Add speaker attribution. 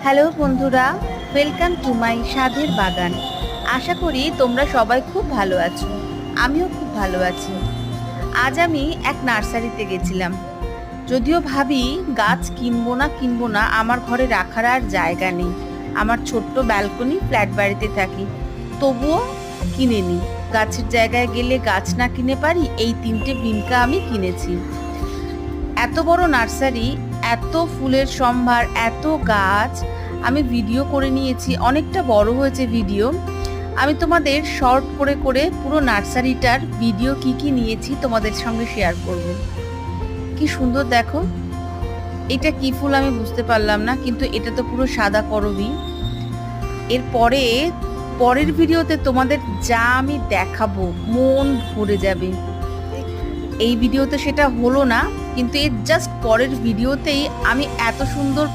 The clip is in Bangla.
Speaker 1: হ্যালো বন্ধুরা, ওয়েলকাম টু মাই স্বাদের বাগান। আশা করি তোমরা সবাই খুব ভালো আছো। আমিও খুব ভালো আছি। আজ আমি এক নার্সারিতে গেছিলাম। যদিও ভাবি গাছ কিনবো না, আমার ঘরে রাখার আর জায়গা নেই। আমার ছোট্ট ব্যালকনি, ফ্ল্যাট বাড়িতে থাকি, তবুও কিনে নিই। গাছের জায়গায় গেলে গাছ না কিনে পারি, এই 3টে বিনকা আমি কিনেছি। এত বড় নার্সারি, এত ফুলের সম্ভার, এত গাছ। আমি ভিডিও করে নিয়েছি, অনেকটা বড় হয়েছে ভিডিও। আমি তোমাদের শর্ট করে করে পুরো নার্সারিটার ভিডিও কি নিয়েছি তোমাদের সঙ্গে শেয়ার করব। কি সুন্দর দেখো, এটা কি ফুল আমি বুঝতে পারলাম না, কিন্তু এটা তো পুরো সাদা করবী। এরপরে পরের ভিডিওতে তোমাদের যা আমি দেখাবো মন ভরে যাবে। এই ভিডিওতে সেটা হলো না, কিন্তু এর জাস্ট পরের ভিডিওতেই আমি এত সুন্দর